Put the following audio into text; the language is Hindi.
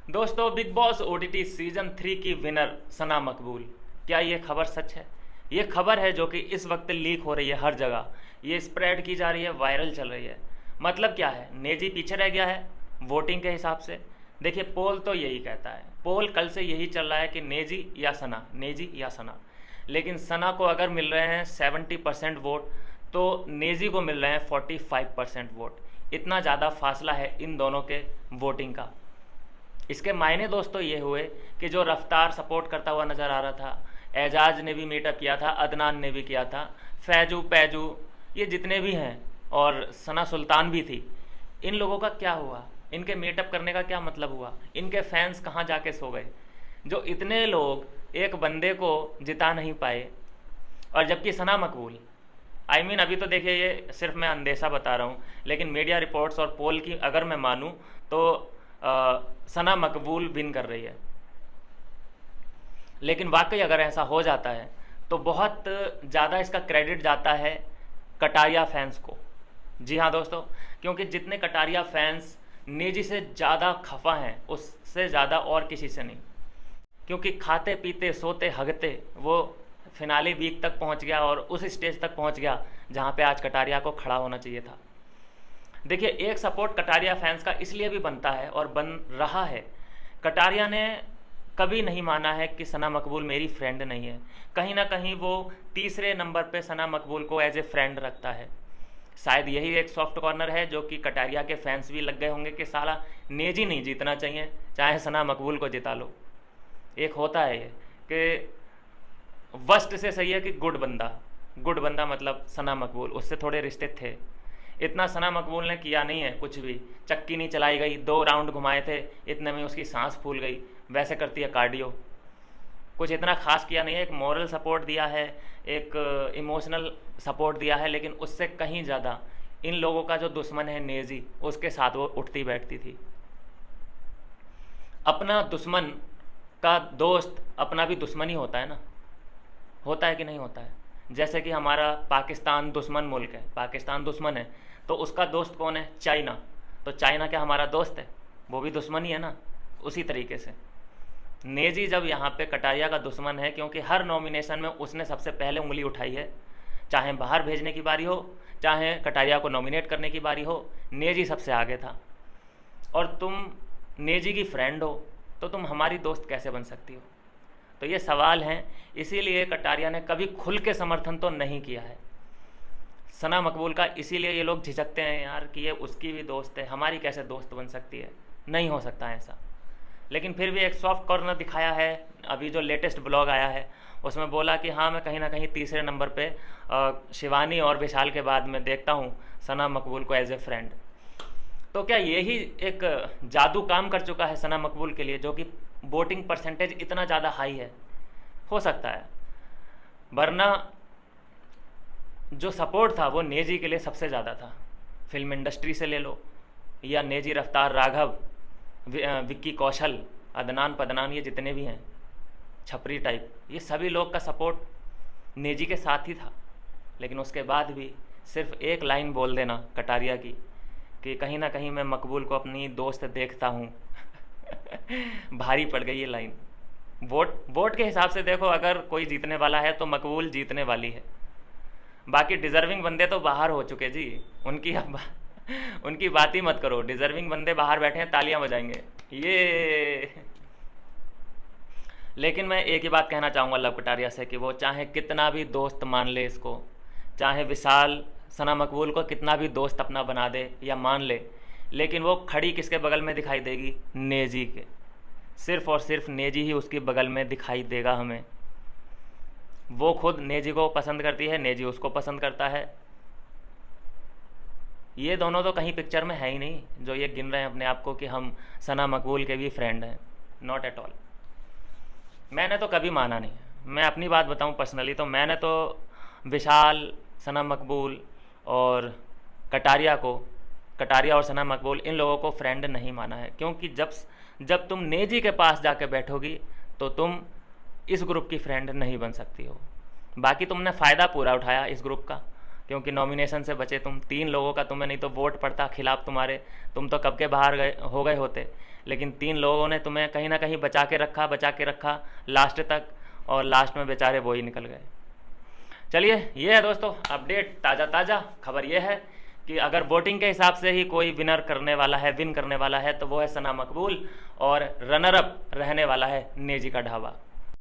दोस्तों, बिग बॉस ओटीटी सीजन 3 की विनर सना मकबूल। क्या ये खबर सच है? ये खबर है जो कि इस वक्त लीक हो रही है हर जगह। ये स्प्रेड की जा रही है, वायरल चल रही है। मतलब क्या है, नेजी पीछे रह गया है वोटिंग के हिसाब से। देखिए, पोल तो यही कहता है, पोल कल से यही चल रहा है कि नेजी या सना, नेजी या सना। लेकिन सना को अगर मिल रहे हैं 70% वोट, तो नेजी को मिल रहे हैं 45% वोट। इतना ज़्यादा फासला है इन दोनों के वोटिंग का। इसके मायने दोस्तों ये हुए कि जो रफ्तार सपोर्ट करता हुआ नज़र आ रहा था, एजाज ने भी मीटअप किया था, अदनान ने भी किया था, फैजू पैजू ये जितने भी हैं, और सना सुल्तान भी थी। इन लोगों का क्या हुआ? इनके मीटअप करने का क्या मतलब हुआ? इनके फैंस कहाँ जाके सो गए? जो इतने लोग एक बंदे को जिता नहीं पाए। और जबकि सना मकबूल, अभी तो देखिए, ये सिर्फ मैं अंदेशा बता रहा हूँ, लेकिन मीडिया रिपोर्ट्स और पोल की अगर मैं मानूँ तो सना मकबूल विन कर रही है। लेकिन वाकई अगर ऐसा हो जाता है तो बहुत ज़्यादा इसका क्रेडिट जाता है कटारिया फैंस को। जी हाँ दोस्तों, क्योंकि जितने कटारिया फैंस नेजी से ज़्यादा खफा हैं, उससे ज़्यादा और किसी से नहीं। क्योंकि खाते पीते सोते हगते वो फिनाले वीक तक पहुंच गया, और उस स्टेज तक पहुंच गया जहां पे आज कटारिया को खड़ा होना चाहिए था। देखिए, एक सपोर्ट कटारिया फैंस का इसलिए भी बनता है और बन रहा है, कटारिया ने कभी नहीं माना है कि सना मकबूल मेरी फ्रेंड नहीं है। कहीं ना कहीं वो तीसरे नंबर पे सना मकबूल को एज ए फ्रेंड रखता है। शायद यही एक सॉफ्ट कॉर्नर है जो कि कटारिया के फैंस भी लग गए होंगे कि साला नेजी नहीं जीतना चाहिए, चाहे सना मकबूल को जिता लो। एक होता है ये कि वर्स्ट से सही है कि गुड बंदा, गुड बंदा मतलब सना मकबूल, उससे थोड़े रिश्ते थे। इतना सना मकबूल ने किया नहीं है कुछ भी, चक्की नहीं चलाई गई, 2 राउंड घुमाए थे, इतने में उसकी सांस फूल गई, वैसे करती है कार्डियो। कुछ इतना खास किया नहीं है, एक मॉरल सपोर्ट दिया है, एक इमोशनल सपोर्ट दिया है, लेकिन उससे कहीं ज़्यादा इन लोगों का जो दुश्मन है नेजी, उसके साथ वो उठती बैठती थी। अपना दुश्मन का दोस्त अपना भी दुश्मन ही होता है ना, होता है कि नहीं होता है? जैसे कि हमारा पाकिस्तान दुश्मन मुल्क है, पाकिस्तान दुश्मन है, तो उसका दोस्त कौन है? चाइना। तो चाइना क्या हमारा दोस्त है? वो भी दुश्मन ही है ना। उसी तरीके से नेजी जब यहाँ पे कटारिया का दुश्मन है, क्योंकि हर नॉमिनेशन में उसने सबसे पहले उंगली उठाई है, चाहे बाहर भेजने की बारी हो, चाहे कटारिया को नॉमिनेट करने की बारी हो, नेजी सबसे आगे था। और तुम नेजी की फ्रेंड हो तो तुम हमारी दोस्त कैसे बन सकती हो? तो ये सवाल हैं। इसीलिए कटारिया ने कभी खुल के समर्थन तो नहीं किया है सना मकबूल का। इसीलिए ये लोग झिझकते हैं यार कि ये उसकी भी दोस्त है, हमारी कैसे दोस्त बन सकती है? नहीं हो सकता है ऐसा। लेकिन फिर भी एक सॉफ्ट कॉर्नर दिखाया है। अभी जो लेटेस्ट ब्लॉग आया है उसमें बोला कि हाँ, मैं कहीं ना कहीं तीसरे नंबर पे शिवानी और विशाल के बाद में देखता हूँ सना मकबूल को एज ए फ्रेंड। तो क्या यही एक जादू काम कर चुका है सना मकबूल के लिए, जो कि वोटिंग परसेंटेज इतना ज़्यादा हाई है? हो सकता है, वरना जो सपोर्ट था वो नेजी के लिए सबसे ज़्यादा था। फिल्म इंडस्ट्री से ले लो, या नेजी, रफ्तार, राघव, विक्की कौशल, अदनान पदनान, ये जितने भी हैं छपरी टाइप, ये सभी लोग का सपोर्ट नेजी के साथ ही था। लेकिन उसके बाद भी सिर्फ एक लाइन बोल देना कटारिया की कि कहीं ना कहीं मैं मकबूल को अपनी दोस्त देखता हूँ भारी पड़ गई ये लाइन। वोट के हिसाब से देखो, अगर कोई जीतने वाला है तो मकबूल जीतने वाली है। बाकी डिज़र्विंग बंदे तो बाहर हो चुके जी, उनकी बात ही मत करो। डिज़र्विंग बंदे बाहर बैठे हैं, तालियां बजाएंगे ये। लेकिन मैं एक ही बात कहना चाहूँगा लव कटारिया से कि वो चाहे कितना भी दोस्त मान ले इसको, चाहे विशाल सना मकबूल को कितना भी दोस्त अपना बना दे या मान ले, लेकिन वो खड़ी किसके बगल में दिखाई देगी? नेजी के। सिर्फ और सिर्फ नेजी ही उसकी बगल में दिखाई देगा हमें। वो खुद नेजी को पसंद करती है, नेजी उसको पसंद करता है। ये दोनों तो कहीं पिक्चर में है ही नहीं, जो ये गिन रहे हैं अपने आप को कि हम सना मकबूल के भी फ्रेंड हैं। Not at all. मैंने तो कभी माना नहीं। मैं अपनी बात बताऊं पर्सनली, तो मैंने तो विशाल, सना मकबूल और कटारिया और सना मकबूल, इन लोगों को फ्रेंड नहीं माना है। क्योंकि जब तुम नेजी के पास जाके बैठोगी तो तुम इस ग्रुप की फ्रेंड नहीं बन सकती हो। बाकी तुमने फ़ायदा पूरा उठाया इस ग्रुप का, क्योंकि नॉमिनेशन से बचे तुम, 3 लोगों का तुम्हें नहीं तो वोट पड़ता खिलाफ तुम्हारे, तुम तो कब के बाहर गए होते, लेकिन 3 लोगों ने तुम्हें कहीं ना कहीं बचा के रखा लास्ट तक, और लास्ट में बेचारे वो ही निकल गए। चलिए, ये है दोस्तों अपडेट, ताज़ा खबर ये है कि अगर वोटिंग के हिसाब से ही कोई विन करने वाला है तो वो है सना मकबूल, और रनर अप रहने वाला है नेजी का ढाबा।